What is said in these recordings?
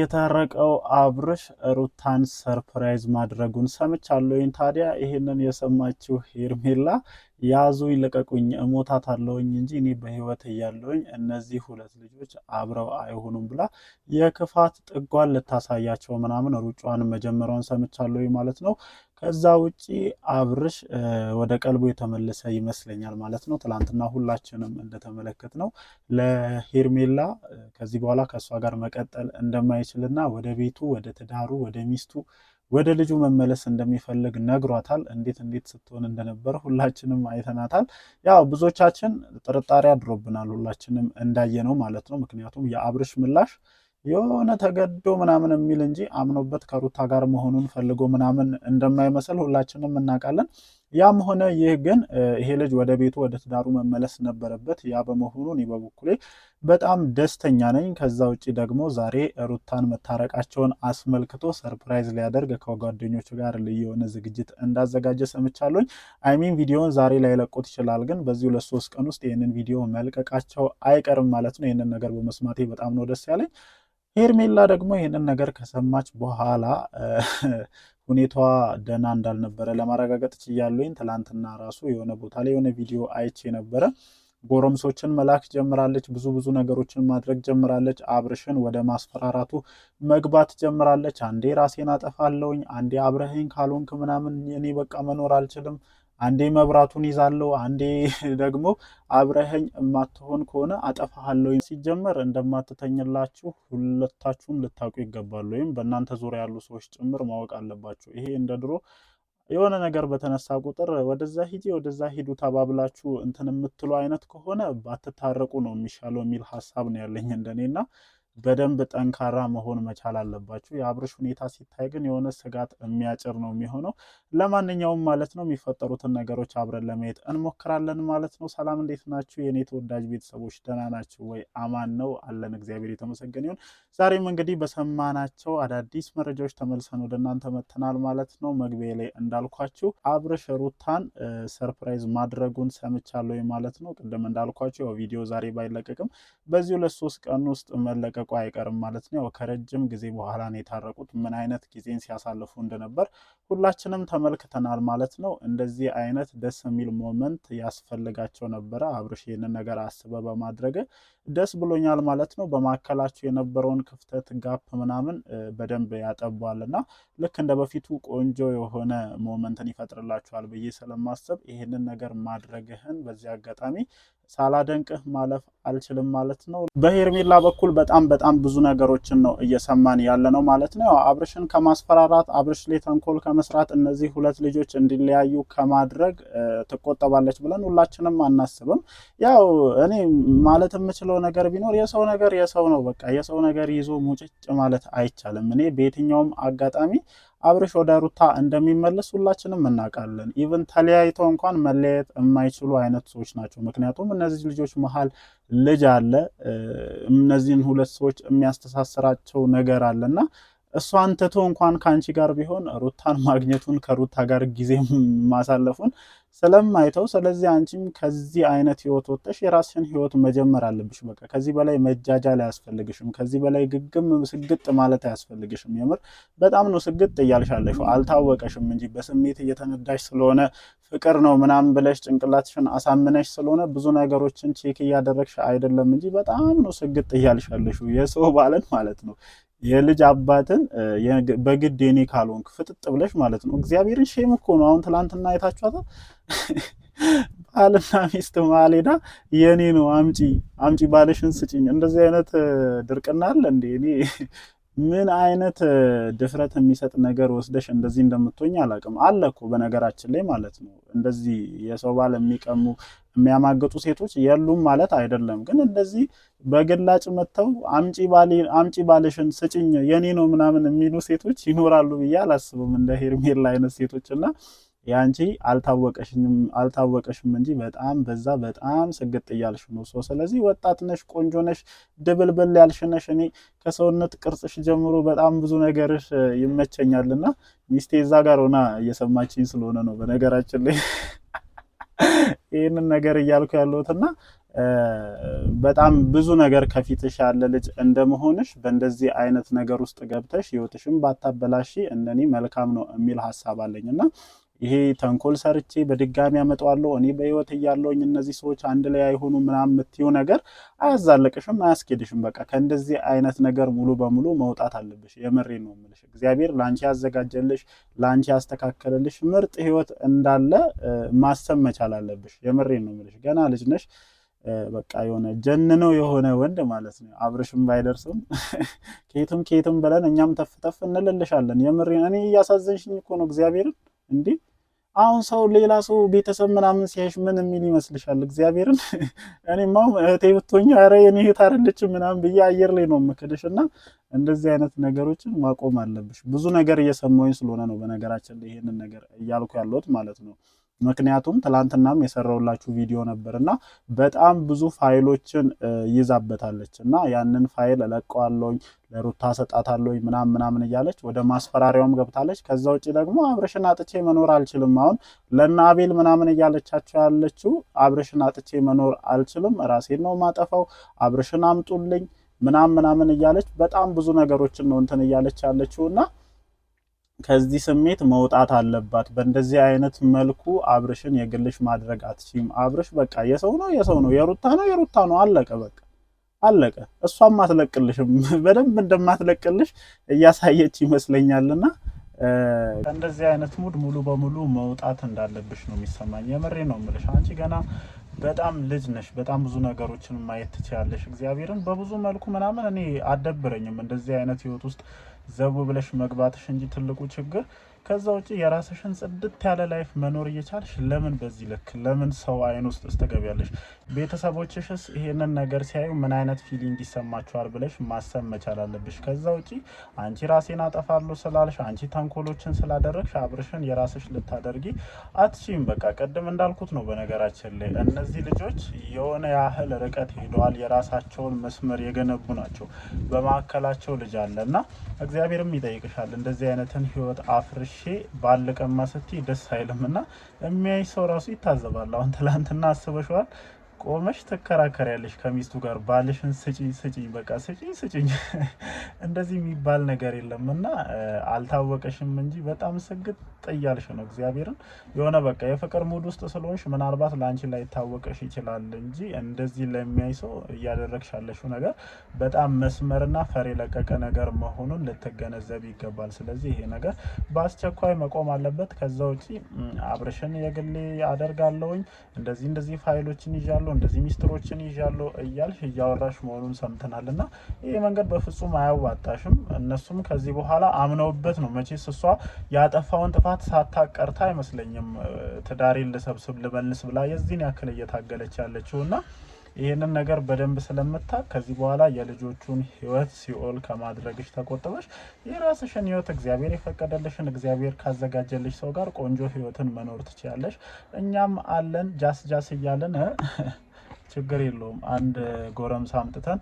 የታረቀው አብርሽ ሩታን ሰርፕራይዝ ማድረጉን ሰምቻለሁኝ። ታዲያ ይሄንን የሰማችሁ ሄርሜላ ያዙኝ ልቀቁኝ እሞታታለሁኝ እንጂ እኔ በህይወት እያለሁኝ እነዚህ ሁለት ልጆች አብረው አይሆኑም ብላ የክፋት ጥጓን ልታሳያቸው ምናምን ሩጫዋን መጀመሯን ሰምቻለሁኝ ማለት ነው። ከዛ ውጪ አብርሽ ወደ ቀልቡ የተመለሰ ይመስለኛል ማለት ነው። ትላንትና ሁላችንም እንደተመለከት ነው ለሄርሜላ ከዚህ በኋላ ከእሷ ጋር መቀጠል እንደማይችልና ወደ ቤቱ ወደ ትዳሩ ወደ ሚስቱ ወደ ልጁ መመለስ እንደሚፈልግ ነግሯታል። እንዴት ስትሆን እንደነበር ሁላችንም አይተናታል። ያው ብዙዎቻችን ጥርጣሬ አድሮብናል ሁላችንም እንዳየነው ማለት ነው። ምክንያቱም የአብርሽ ምላሽ የሆነ ተገዶ ምናምን የሚል እንጂ አምኖበት ከሩታ ጋር መሆኑን ፈልጎ ምናምን እንደማይመስል ሁላችንም እናውቃለን። ያም ሆነ ይህ ግን ይሄ ልጅ ወደ ቤቱ ወደ ትዳሩ መመለስ ነበረበት። ያ በመሆኑ እኔ በበኩሌ በጣም ደስተኛ ነኝ። ከዛ ውጭ ደግሞ ዛሬ ሩታን መታረቃቸውን አስመልክቶ ሰርፕራይዝ ሊያደርግ ከጓደኞቹ ጋር ልዩ የሆነ ዝግጅት እንዳዘጋጀ ሰምቻለሁኝ። አይሚን ቪዲዮውን ዛሬ ላይ ለቁት ይችላል፣ ግን በዚሁ ለ3 ቀን ውስጥ ይህንን ቪዲዮ መልቀቃቸው አይቀርም ማለት ነው። ይህንን ነገር በመስማቴ በጣም ነው ደስ ያለኝ። ሄርሜላ ደግሞ ይህንን ነገር ከሰማች በኋላ ሁኔታዋ ደህና እንዳልነበረ ለማረጋገጥ ችያለሁኝ። ትላንትና ራሱ የሆነ ቦታ ላይ የሆነ ቪዲዮ አይቼ ነበረ። ጎረምሶችን መላክ ጀምራለች፣ ብዙ ነገሮችን ማድረግ ጀምራለች። አብርሽን ወደ ማስፈራራቱ መግባት ጀምራለች። አንዴ ራሴን አጠፋለሁኝ፣ አንዴ አብረኸኝ ካልሆንክ ምናምን እኔ በቃ መኖር አልችልም፣ አንዴ መብራቱን ይዛለሁ፣ አንዴ ደግሞ አብረኸኝ የማትሆን ከሆነ አጠፋሃለሁ። ሲጀመር እንደማትተኝላችሁ ሁለታችሁም ልታውቁ ይገባል፣ ወይም በእናንተ ዙሪያ ያሉ ሰዎች ጭምር ማወቅ አለባችሁ። ይሄ እንደ ድሮ የሆነ ነገር በተነሳ ቁጥር ወደዛ ሂጂ ወደዛ ሂዱ ተባብላችሁ እንትን የምትሉ አይነት ከሆነ ባትታረቁ ነው የሚሻለው የሚል ሀሳብ ነው ያለኝ እንደኔና በደንብ ጠንካራ መሆን መቻል አለባችሁ። የአብርሽ ሁኔታ ሲታይ ግን የሆነ ስጋት የሚያጭር ነው የሚሆነው። ለማንኛውም ማለት ነው የሚፈጠሩትን ነገሮች አብረን ለማየት እንሞክራለን ማለት ነው። ሰላም እንዴት ናችሁ የኔ ተወዳጅ ቤተሰቦች? ደህና ናችሁ ወይ? አማን ነው አለን፣ እግዚአብሔር የተመሰገነ ይሁን። ዛሬም እንግዲህ በሰማናቸው አዳዲስ መረጃዎች ተመልሰን ወደ እናንተ መጥተናል ማለት ነው። መግቢያ ላይ እንዳልኳችሁ አብርሽ ሩታን ሰርፕራይዝ ማድረጉን ሰምቻለሁ ማለት ነው። ቅድም እንዳልኳችሁ ያው ቪዲዮ ዛሬ ባይለቀቅም በዚሁ ለ3 ቀን ውስጥ መለቀቁ አይቀርም ማለት ነው። ከረጅም ጊዜ በኋላ ነው የታረቁት። ምን አይነት ጊዜን ሲያሳልፉ እንደነበር ሁላችንም ተመልክተናል ማለት ነው። እንደዚህ አይነት ደስ የሚል ሞመንት ያስፈልጋቸው ነበረ። አብርሽ ይህንን ነገር አስበ በማድረግ ደስ ብሎኛል ማለት ነው። በማካከላቸው የነበረውን ክፍተት ጋፕ ምናምን በደንብ ያጠባልና ልክ እንደ በፊቱ ቆንጆ የሆነ ሞመንትን ይፈጥርላችኋል ብዬ ስለማስብ ይህንን ነገር ማድረግህን በዚህ አጋጣሚ ሳላደንቅህ ማለፍ አልችልም ማለት ነው። በሄርሜላ በኩል በጣም ብዙ ነገሮችን ነው እየሰማን ያለ ነው ማለት ነው። አብርሽን ከማስፈራራት አብርሽ ላይ ተንኮል ከመስራት እነዚህ ሁለት ልጆች እንዲለያዩ ከማድረግ ትቆጠባለች ብለን ሁላችንም አናስብም። ያው እኔ ማለት የምችለው ነገር ቢኖር የሰው ነገር የሰው ነው። በቃ የሰው ነገር ይዞ ሙጭጭ ማለት አይቻልም። እኔ በየትኛውም አጋጣሚ አብርሽ ወደ ሩታ እንደሚመለስ ሁላችንም እናውቃለን። ኢቭን ተለያይተው እንኳን መለያየት የማይችሉ አይነት ሰዎች ናቸው። ምክንያቱም እነዚህ ልጆች መሀል ልጅ አለ፣ እነዚህን ሁለት ሰዎች የሚያስተሳስራቸው ነገር አለና እሷን ትቶ እንኳን ከአንቺ ጋር ቢሆን ሩታን ማግኘቱን ከሩታ ጋር ጊዜ ማሳለፉን ስለማይተው፣ ስለዚህ አንቺም ከዚህ አይነት ህይወት ወጥተሽ የራስሽን ህይወት መጀመር አለብሽ። በቃ ከዚህ በላይ መጃጃል አያስፈልግሽም። ከዚህ በላይ ግግም ስግጥ ማለት አያስፈልግሽም። የምር በጣም ነው ስግጥ እያልሻለሽ፣ አልታወቀሽም እንጂ በስሜት እየተነዳሽ ስለሆነ ፍቅር ነው ምናምን ብለሽ ጭንቅላትሽን አሳምነሽ ስለሆነ ብዙ ነገሮችን ቼክ እያደረግሽ አይደለም እንጂ በጣም ነው ስግጥ እያልሻለሽ። የሰው ባለን ማለት ነው የልጅ አባትን በግድ የኔ ካልሆንክ ፍጥጥ ብለሽ ማለት ነው። እግዚአብሔርን ሼም እኮ ነው። አሁን ትላንትና አይታችኋታል። ባልና ሚስት ማሌዳ የኔ ነው አምጪ ባልሽን ስጭኝ። እንደዚህ አይነት ድርቅና አለ እንዴ? እኔ ምን አይነት ድፍረት የሚሰጥ ነገር ወስደሽ እንደዚህ እንደምትሆኝ አላውቅም። አለ እኮ በነገራችን ላይ ማለት ነው እንደዚህ የሰው ባል የሚቀሙ የሚያማገጡ ሴቶች የሉም ማለት አይደለም። ግን እንደዚህ በግላጭ መተው አምጪ ባልሽን ስጭኝ የኔ ነው ምናምን የሚሉ ሴቶች ይኖራሉ ብዬ አላስብም። እንደ ሄርሜላ አይነት ሴቶችና ያንቺ አልታወቀሽም እንጂ በጣም በዛ በጣም ስግጥ እያልሽ ነው። ስለዚህ ወጣት ነሽ፣ ቆንጆ ነሽ፣ ድብልብል ያልሽ ነሽ። እኔ ከሰውነት ቅርጽሽ ጀምሮ በጣም ብዙ ነገርሽ ይመቸኛልና ሚስቴ እዛ ጋር ሆና እየሰማችኝ ስለሆነ ነው በነገራችን ላይ ይህንን ነገር እያልኩ ያለሁትና በጣም ብዙ ነገር ከፊትሽ ያለ ልጅ እንደመሆንሽ በእንደዚህ አይነት ነገር ውስጥ ገብተሽ ህይወትሽም ባታበላሺ እንደኔ መልካም ነው የሚል ሀሳብ አለኝና ይሄ ተንኮል ሰርቼ በድጋሚ አመጣዋለሁ እኔ በህይወት እያለሁኝ እነዚህ ሰዎች አንድ ላይ አይሆኑ ምናምን የምትይው ነገር አያዛልቅሽም፣ አያስኬድሽም። በቃ ከእንደዚህ አይነት ነገር ሙሉ በሙሉ መውጣት አለብሽ። የምሬን ነው የምልሽ። እግዚአብሔር ላንቺ ያዘጋጀልሽ ላንቺ ያስተካከለልሽ ምርጥ ህይወት እንዳለ ማሰብ መቻል አለብሽ። የምሬን ነው የምልሽ። ገና ልጅ ነሽ። በቃ የሆነ ጀንነው የሆነ ወንድ ማለት ነው። አብርሽም ባይደርስም ከየትም ከየትም ብለን እኛም ተፍተፍ እንልልሻለን። የምሬን እኔ እያሳዘንሽኝ እኮ ነው እግዚአብሔርን እንዴ አሁን ሰው ሌላ ሰው ቤተሰብ ምናምን ሲያይሽ ምን የሚል ይመስልሻል? እግዚአብሔርን እኔማ እህቴ ብትሆኝ ኧረ የኔ እህት አይደለችም ምናምን ብዬ አየር ላይ ነው የምክድሽ። እና እንደዚህ አይነት ነገሮችን ማቆም አለብሽ። ብዙ ነገር እየሰማሁኝ ስለሆነ ነው በነገራችን ላይ ይሄንን ነገር እያልኩ ያለሁት ማለት ነው። ምክንያቱም ትላንትናም የሰራውላችሁ ቪዲዮ ነበር እና በጣም ብዙ ፋይሎችን ይዛበታለች እና ያንን ፋይል እለቀዋለሁኝ ለሩታ ሰጣታለሁኝ ምናምን እያለች ወደ ማስፈራሪያውም ገብታለች። ከዛ ውጭ ደግሞ አብርሽን አጥቼ መኖር አልችልም፣ አሁን ለና አቤል ምናምን እያለቻቸው ያለችው አብርሽን አጥቼ መኖር አልችልም፣ ራሴን ነው ማጠፋው፣ አብርሽን አምጡልኝ ምናምን እያለች በጣም ብዙ ነገሮችን ነው እንትን እያለች ያለችው እና ከዚህ ስሜት መውጣት አለባት። በእንደዚህ አይነት መልኩ አብርሽን የግልሽ ማድረግ አትችይም። አብርሽ በቃ የሰው ነው የሩታ ነው አለቀ በቃ አለቀ። እሷም አትለቅልሽም በደንብ እንደማትለቅልሽ እያሳየች ይመስለኛልና ከእንደዚህ አይነት ሙድ ሙሉ በሙሉ መውጣት እንዳለብሽ ነው የሚሰማኝ። የምሬ ነው የምልሽ። አንቺ ገና በጣም ልጅ ነሽ። በጣም ብዙ ነገሮችን ማየት ትችያለሽ። እግዚአብሔርን በብዙ መልኩ ምናምን እኔ አደብረኝም እንደዚህ አይነት ህይወት ውስጥ ዘቡ ብለሽ መግባትሽ እንጂ ትልቁ ችግር ከዛ ውጪ የራስሽን ጽድት ያለ ላይፍ መኖር እየቻልሽ ለምን በዚህ ልክ ለምን ሰው አይን ውስጥ ትገቢያለሽ? ቤተሰቦችሽስ ይሄንን ነገር ሲያዩ ምን አይነት ፊሊንግ ይሰማቸዋል ብለሽ ማሰብ መቻል አለብሽ። ከዛ ውጪ አንቺ ራሴን አጠፋለሁ ስላልሽ አንቺ ተንኮሎችን ስላደረግሽ አብርሽን የራስሽ ልታደርጊ አትችይም። በቃ ቅድም እንዳልኩት ነው። በነገራችን ላይ እነዚህ ልጆች የሆነ ያህል ርቀት ሄደዋል። የራሳቸውን መስመር የገነቡ ናቸው። በማዕከላቸው ልጅ አለና እግዚአብሔርም ይጠይቅሻል። እንደዚህ አይነትን ህይወት አፍርሽ ባልቀማ ስትይ ደስ አይልምና የሚያይ ሰው ራሱ ይታዘባል። አሁን ትላንትና አስበሽዋል ቆመሽ ትከራከሪያለሽ ከሚስቱ ጋር ባልሽን ስጪኝ በቃ ስጪኝ እንደዚህ የሚባል ነገር የለምና አልታወቀሽም እንጂ በጣም ስግጥ እያልሽ ነው። እግዚአብሔርን የሆነ በቃ የፍቅር ሙድ ውስጥ ስለሆንሽ ምናልባት ላንቺ ላይ ታወቀሽ ይችላል እንጂ እንደዚህ ለሚያይ ሰው እያደረግሽ ያለሽው ነገር በጣም መስመርና ፈር የለቀቀ ነገር መሆኑን ልትገነዘብ ይገባል። ስለዚህ ይሄ ነገር በአስቸኳይ መቆም አለበት። ከዛ ውጪ አብርሽን የግሌ አደርጋለሁኝ እንደዚህ ፋይሎችን ይዣለሁ እንደዚህ ሚስጥሮችን ይዣለሁ እያልሽ እያወራሽ መሆኑን ሰምተናልና ይሄ መንገድ በፍጹም አያዋጣሽም። እነሱም ከዚህ በኋላ አምነውበት ነው መቼስ እሷ ያጠፋውን ጥፋት ሳታቀርታ አይመስለኝም ትዳሬን ልሰብስብ ልመልስ ብላ የዚህን ያክል እየታገለች ያለችውና ይሄንን ነገር በደንብ ስለምታውቅ ከዚህ በኋላ የልጆቹን ህይወት ሲኦል ከማድረግሽ ተቆጥበሽ የራስሽን ህይወት እግዚአብሔር የፈቀደልሽን እግዚአብሔር ካዘጋጀልሽ ሰው ጋር ቆንጆ ህይወትን መኖር ትችያለሽ። እኛም አለን ጃስ እያለን ችግር የለውም አንድ ጎረምሳ አምጥተን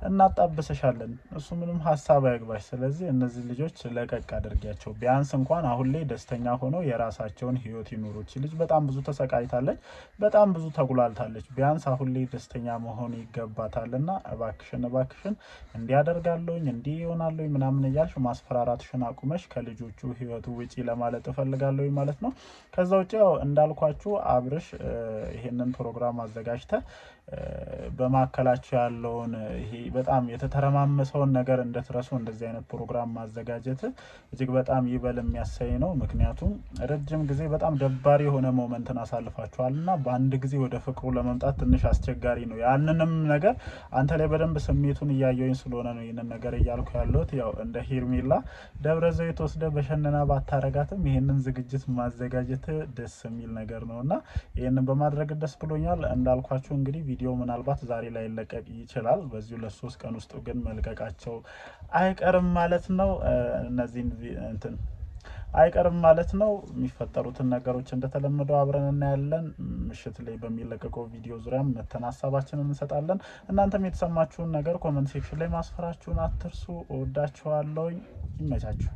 እናጣብሰሻለን። እሱ ምንም ሀሳብ አይግባሽ። ስለዚህ እነዚህ ልጆች ለቀቅ አድርጊያቸው። ቢያንስ እንኳን አሁን ላይ ደስተኛ ሆነው የራሳቸውን ህይወት ይኖሩ። እቺ ልጅ በጣም ብዙ ተሰቃይታለች፣ በጣም ብዙ ተጉላልታለች። ቢያንስ አሁን ላይ ደስተኛ መሆን ይገባታልና እባክሽን እንዲያደርጋለሁኝ እንዲህ ይሆናለሁኝ ምናምን እያልሽ ማስፈራራትሽን አቁመሽ ከልጆቹ ህይወቱ ውጪ ለማለት እፈልጋለሁኝ ማለት ነው። ከዛ ውጪ ያው እንዳልኳችሁ አብርሽ ይሄንን ፕሮግራም አዘጋጅተ በማከላቸው ያለውን ይሄ በጣም የተተረማመሰውን ነገር እንደትረሱ እንደዚህ አይነት ፕሮግራም ማዘጋጀት እጅግ በጣም ይበል የሚያሰኝ ነው። ምክንያቱም ረጅም ጊዜ በጣም ደባሪ የሆነ ሞመንትን አሳልፋችኋልና በአንድ ጊዜ ወደ ፍቅሩ ለመምጣት ትንሽ አስቸጋሪ ነው። ያንንም ነገር አንተ ላይ በደንብ ስሜቱን እያየሁኝ ስለሆነ ነው ይሄንን ነገር እያልኩ ያለሁት። ያው እንደ ሄርሜላ ደብረ ዘይት ወስደ በሸነና ባታረጋትም ይሄንን ዝግጅት ማዘጋጀት ደስ የሚል ነገር ነውና ይሄንን በማድረግ ደስ ብሎኛል። እንዳልኳችሁ እንግዲህ ቪዲዮ ምናልባት ዛሬ ላይ ለቀቅ ይችላል። በዚሁ ለ3 ቀን ውስጥ ግን መልቀቃቸው አይቀርም ማለት ነው። እነዚህን አይቀርም ማለት ነው። የሚፈጠሩትን ነገሮች እንደተለመደው አብረን እናያለን። ምሽት ላይ በሚለቀቀው ቪዲዮ ዙሪያም መተን ሀሳባችንን እንሰጣለን። እናንተም የተሰማችሁን ነገር ኮመንት ሴክሽን ላይ ማስፈራችሁን አትርሱ። እወዳችኋለሁ። ይመቻችሁ።